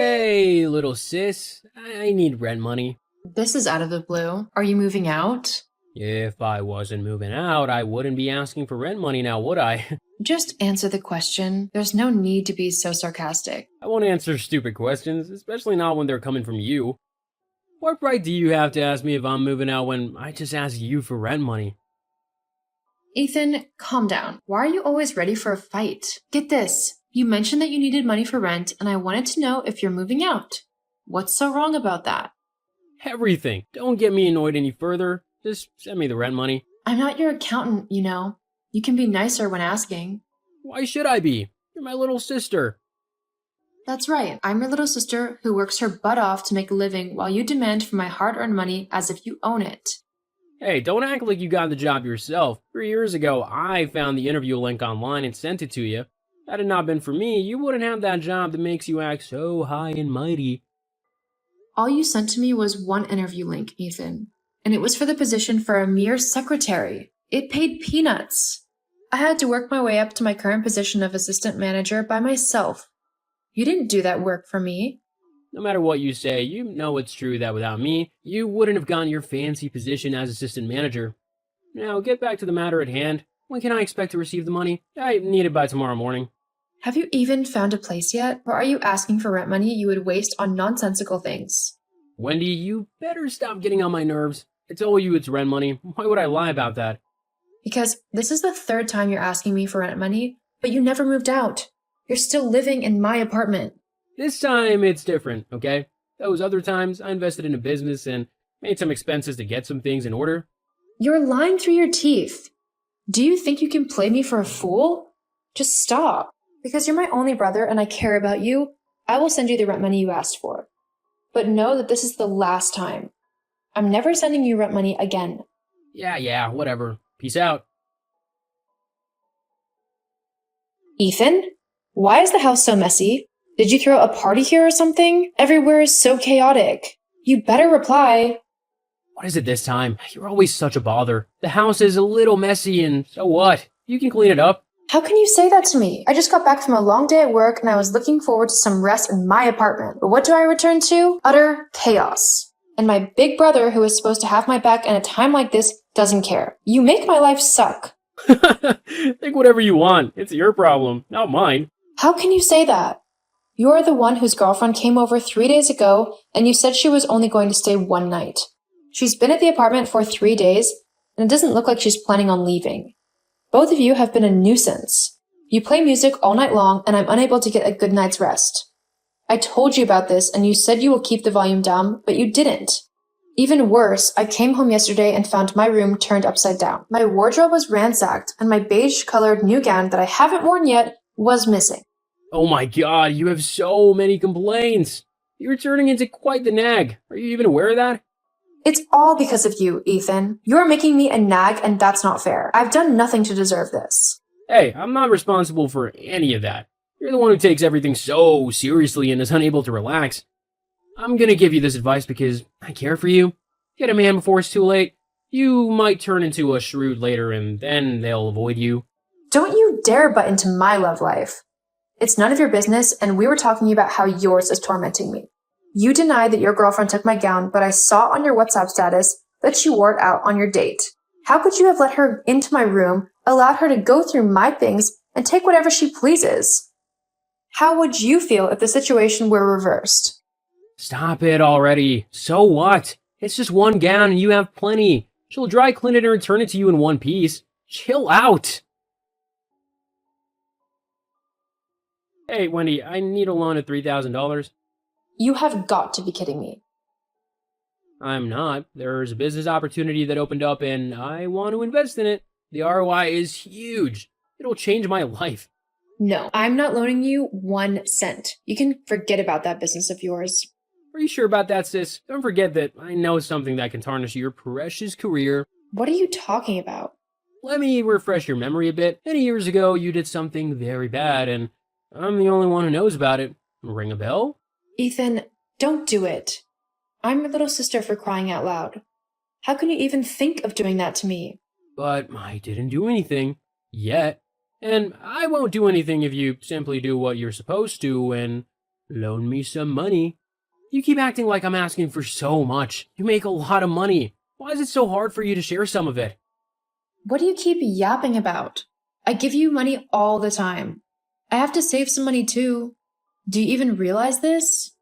Hey, little sis. I need rent money. This is out of the blue. Are you moving out? If I wasn't moving out, I wouldn't be asking for rent money now, would I? Just answer the question. There's no need to be so sarcastic. I won't answer stupid questions, especially not when they're coming from you. What right do you have to ask me if I'm moving out when I just asked you for rent money? Ethan, calm down. Why are you always ready for a fight? Get this. You mentioned that you needed money for rent, and I wanted to know if you're moving out. What's so wrong about that? Everything. Don't get me annoyed any further. Just send me the rent money. I'm not your accountant, you know. You can be nicer when asking. Why should I be? You're my little sister. That's right. I'm your little sister who works her butt off to make a living while you demand for my hard-earned money as if you own it. Hey, don't act like you got the job yourself. 3 years ago, I found the interview link online and sent it to you. Had it not been for me, you wouldn't have that job that makes you act so high and mighty. All you sent to me was one interview link, Ethan. And it was for the position for a mere secretary. It paid peanuts. I had to work my way up to my current position of assistant manager by myself. You didn't do that work for me. No matter what you say, you know it's true that without me, you wouldn't have gotten your fancy position as assistant manager. Now, get back to the matter at hand. When can I expect to receive the money? I need it by tomorrow morning. Have you even found a place yet? Or are you asking for rent money you would waste on nonsensical things? Wendy, you better stop getting on my nerves. I told you it's rent money. Why would I lie about that? Because this is the third time you're asking me for rent money, but you never moved out. You're still living in my apartment. This time it's different, okay? Those other times I invested in a business and made some expenses to get some things in order. You're lying through your teeth. Do you think you can play me for a fool? Just stop. Because you're my only brother and I care about you, I will send you the rent money you asked for. But know that this is the last time. I'm never sending you rent money again. Yeah, whatever. Peace out. Ethan? Why is the house so messy? Did you throw a party here or something? Everywhere is so chaotic. You better reply. What is it this time? You're always such a bother. The house is a little messy and so what? You can clean it up. How can you say that to me? I just got back from a long day at work and I was looking forward to some rest in my apartment. But what do I return to? Utter chaos. And my big brother, who is supposed to have my back in a time like this, doesn't care. You make my life suck. Think whatever you want. It's your problem, not mine. How can you say that? You're the one whose girlfriend came over 3 days ago and you said she was only going to stay one night. She's been at the apartment for 3 days and it doesn't look like she's planning on leaving. Both of you have been a nuisance. You play music all night long and I'm unable to get a good night's rest. I told you about this and you said you will keep the volume down, but you didn't. Even worse, I came home yesterday and found my room turned upside down. My wardrobe was ransacked and my beige-colored new gown that I haven't worn yet was missing. Oh my god, you have so many complaints. You're turning into quite the nag. Are you even aware of that? It's all because of you, Ethan. You're making me a nag and that's not fair. I've done nothing to deserve this. Hey, I'm not responsible for any of that. You're the one who takes everything so seriously and is unable to relax. I'm gonna give you this advice because I care for you. Get a man before it's too late. You might turn into a shrew later and then they'll avoid you. Don't you dare butt into my love life. It's none of your business and we were talking about how yours is tormenting me. You denied that your girlfriend took my gown, but I saw on your WhatsApp status that she wore it out on your date. How could you have let her into my room, allowed her to go through my things, and take whatever she pleases? How would you feel if the situation were reversed? Stop it already. So what? It's just one gown and you have plenty. She'll dry clean it and return it to you in one piece. Chill out. Hey, Wendy, I need a loan of $3,000. You have got to be kidding me. I'm not. There's a business opportunity that opened up and I want to invest in it. The ROI is huge. It'll change my life. No, I'm not loaning you 1 cent. You can forget about that business of yours. Are you sure about that, sis? Don't forget that I know something that can tarnish your precious career. What are you talking about? Let me refresh your memory a bit. Many years ago, you did something very bad, and I'm the only one who knows about it. Ring a bell? Ethan, don't do it. I'm your little sister for crying out loud. How can you even think of doing that to me? But I didn't do anything. Yet. And I won't do anything if you simply do what you're supposed to and Loan me some money. You keep acting like I'm asking for so much. You make a lot of money. Why is it so hard for you to share some of it? What do you keep yapping about? I give you money all the time. I have to save some money too. Do you even realize this?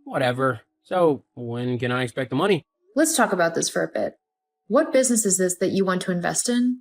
Whatever. So, when can I expect the money? Let's talk about this for a bit. What business is this that you want to invest in?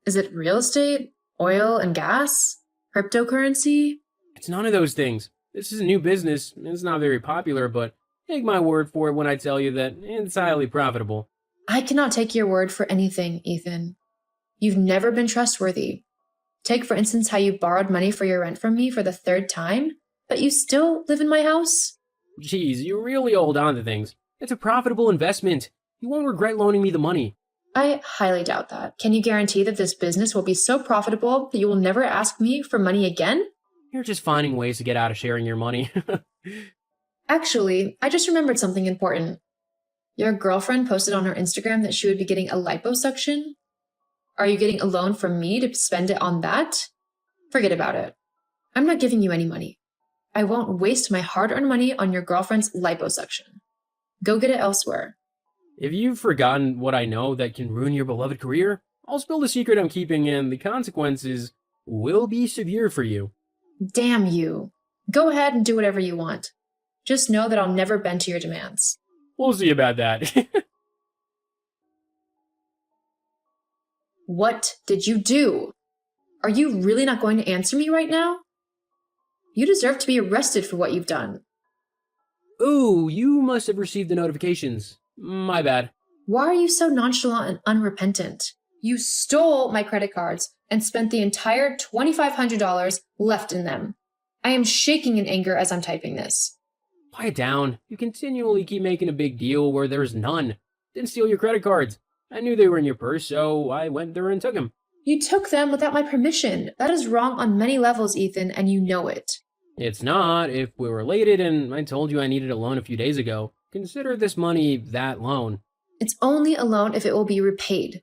Is it real estate, oil and gas, cryptocurrency? It's none of those things. This is a new business. It's not very popular, but take my word for it when I tell you that it's highly profitable. I cannot take your word for anything, Ethan. You've never been trustworthy. Take, for instance, how you borrowed money for your rent from me for the third time, but you still live in my house? Geez, you really hold on to things. It's a profitable investment. You won't regret loaning me the money. I highly doubt that. Can you guarantee that this business will be so profitable that you will never ask me for money again? You're just finding ways to get out of sharing your money. Actually, I just remembered something important. Your girlfriend posted on her Instagram that she would be getting a liposuction. Are you getting a loan from me to spend it on that? Forget about it. I'm not giving you any money. I won't waste my hard-earned money on your girlfriend's liposuction. Go get it elsewhere. If you've forgotten what I know that can ruin your beloved career, I'll spill the secret I'm keeping and the consequences will be severe for you. Damn you. Go ahead and do whatever you want. Just know that I'll never bend to your demands. We'll see about that. What did you do? Are you really not going to answer me right now? You deserve to be arrested for what you've done. Ooh, you must have received the notifications. My bad. Why are you so nonchalant and unrepentant? You stole my credit cards and spent the entire $2,500 left in them. I am shaking in anger as I'm typing this. Quiet down. You continually keep making a big deal where there's none. Didn't steal your credit cards. I knew they were in your purse, so I went there and took them. You took them without my permission. That is wrong on many levels, Ethan, and you know it. It's not. If we're related and I told you I needed a loan a few days ago, consider this money that loan. It's only a loan if it will be repaid.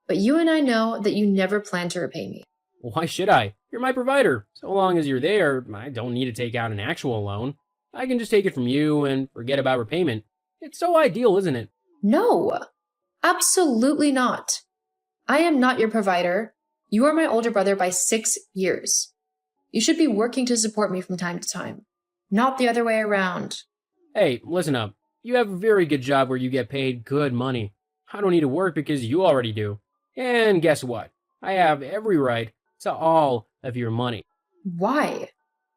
But you and I know that you never plan to repay me. Why should I? You're my provider. So long as you're there, I don't need to take out an actual loan. I can just take it from you and forget about repayment. It's so ideal, isn't it? No, absolutely not. I am not your provider. You are my older brother by 6 years. You should be working to support me from time to time, not the other way around. Hey, listen up. You have a very good job where you get paid good money. I don't need to work because you already do. And guess what? I have every right to all of your money. Why?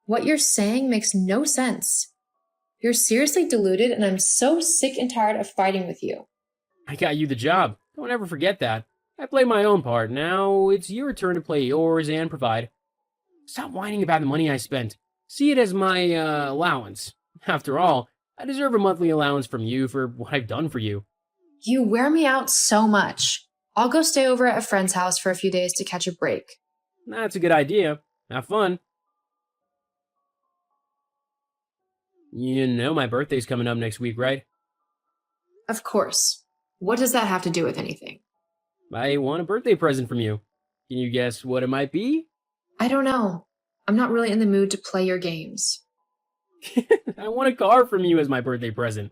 What you're saying makes no sense. You're seriously deluded, and I'm so sick and tired of fighting with you. I got you the job. Don't ever forget that. I played my own part. Now it's your turn to play yours and provide. Stop whining about the money I spent. See it as my allowance. After all, I deserve a monthly allowance from you for what I've done for you. You wear me out so much. I'll go stay over at a friend's house for a few days to catch a break. That's a good idea. Have fun. You know my birthday's coming up next week, right? Of course. What does that have to do with anything? I want a birthday present from you. Can you guess what it might be? I don't know. I'm not really in the mood to play your games. I want a car from you as my birthday present.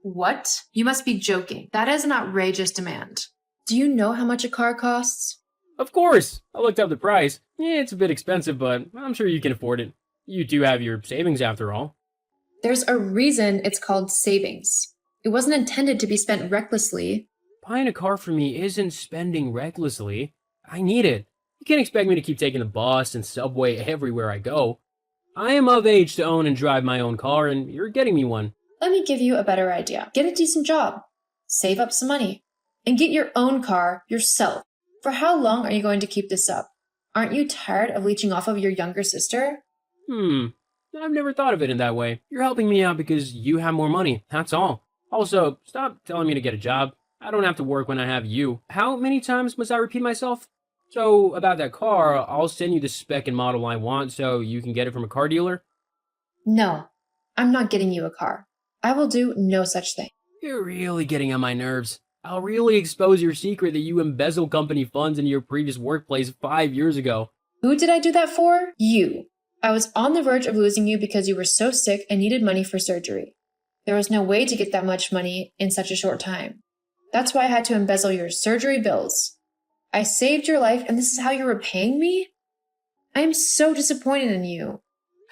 What? You must be joking. That is an outrageous demand. Do you know how much a car costs? Of course! I looked up the price. It's a bit expensive, but I'm sure you can afford it. You do have your savings after all. There's a reason it's called savings. It wasn't intended to be spent recklessly. Buying a car for me isn't spending recklessly. I need it. You can't expect me to keep taking the bus and subway everywhere I go. I am of age to own and drive my own car, and you're getting me one. Let me give you a better idea. Get a decent job. Save up some money. And get your own car yourself. For how long are you going to keep this up? Aren't you tired of leeching off of your younger sister? I've never thought of it in that way. You're helping me out because you have more money, that's all. Also, stop telling me to get a job. I don't have to work when I have you. How many times must I repeat myself? So, about that car, I'll send you the spec and model I want so you can get it from a car dealer? No, I'm not getting you a car. I will do no such thing. You're really getting on my nerves. I'll really expose your secret that you embezzled company funds in your previous workplace 5 years ago. Who did I do that for? You. I was on the verge of losing you because you were so sick and needed money for surgery. There was no way to get that much money in such a short time. That's why I had to embezzle your surgery bills. I saved your life and this is how you're repaying me? I am so disappointed in you.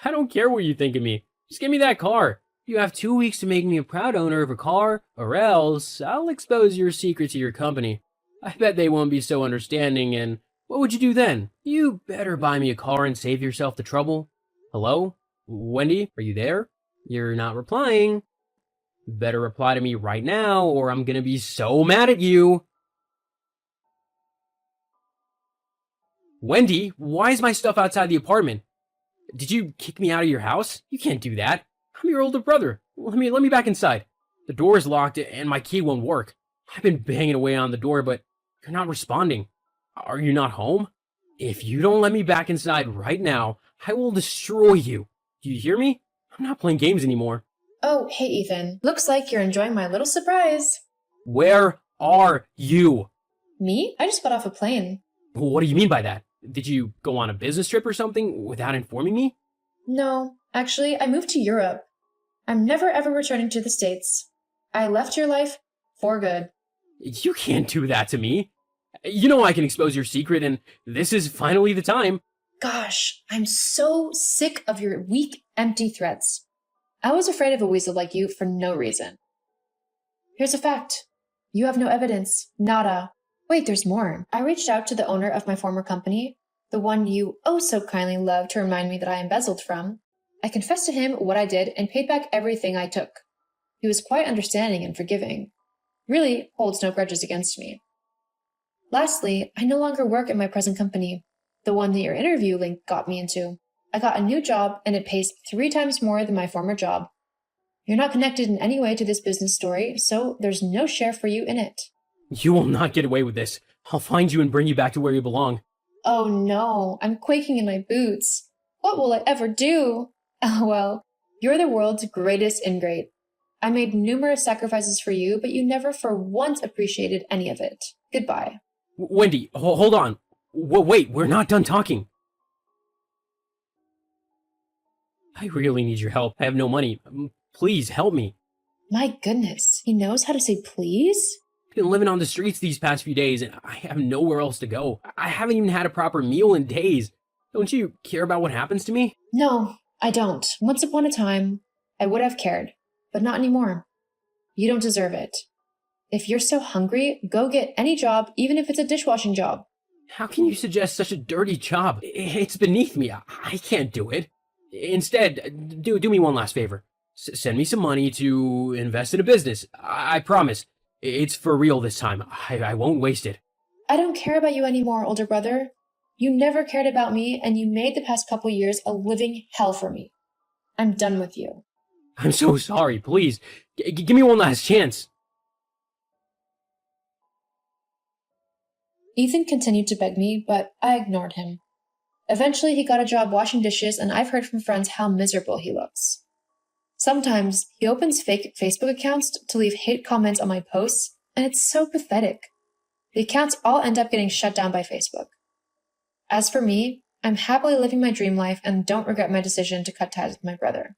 I don't care what you think of me. Just give me that car. You have 2 weeks to make me a proud owner of a car, or else I'll expose your secret to your company. I bet they won't be so understanding, and what would you do then? You better buy me a car and save yourself the trouble. Hello? Wendy, are you there? You're not replying. Better reply to me right now, or I'm gonna be so mad at you. Wendy, why is my stuff outside the apartment? Did you kick me out of your house? You can't do that. I'm your older brother. Let me back inside. The door is locked and my key won't work. I've been banging away on the door, but you're not responding. Are you not home? If you don't let me back inside right now, I will destroy you. Do you hear me? I'm not playing games anymore. Oh, hey Ethan. Looks like you're enjoying my little surprise. Where are you? Me? I just got off a plane. What do you mean by that? Did you go on a business trip or something without informing me? No, actually, I moved to Europe. I'm never ever returning to the States. I left your life for good. You can't do that to me. You know I can expose your secret, and this is finally the time. Gosh, I'm so sick of your weak, empty threats. I was afraid of a weasel like you for no reason. Here's a fact. You have no evidence. Nada. Wait, there's more. I reached out to the owner of my former company, the one you oh so kindly loved to remind me that I embezzled from. I confessed to him what I did and paid back everything I took. He was quite understanding and forgiving. Really holds no grudges against me. Lastly, I no longer work at my present company, the one that your interview link got me into. I got a new job and it pays 3 times more than my former job. You're not connected in any way to this business story, so there's no share for you in it. You will not get away with this. I'll find you and bring you back to where you belong. Oh no, I'm quaking in my boots. What will I ever do? LOL, you're the world's greatest ingrate. I made numerous sacrifices for you, but you never for once appreciated any of it. Goodbye. Wendy, hold on. Wait, we're not done talking. I really need your help. I have no money. Please help me. My goodness, he knows how to say please? I've been living on the streets these past few days, and I have nowhere else to go. I haven't even had a proper meal in days. Don't you care about what happens to me? No, I don't. Once upon a time, I would have cared, but not anymore. You don't deserve it. If you're so hungry, go get any job, even if it's a dishwashing job. How can you suggest such a dirty job? It's beneath me. I can't do it. Instead, do me one last favor. Send me some money to invest in a business. I promise. It's for real this time. I won't waste it. I don't care about you anymore, older brother. You never cared about me, and you made the past couple years a living hell for me. I'm done with you. I'm so sorry. Please, give me one last chance. Ethan continued to beg me, but I ignored him. Eventually, he got a job washing dishes, and I've heard from friends how miserable he looks. Sometimes, he opens fake Facebook accounts to leave hate comments on my posts, and it's so pathetic. The accounts all end up getting shut down by Facebook. As for me, I'm happily living my dream life and don't regret my decision to cut ties with my brother.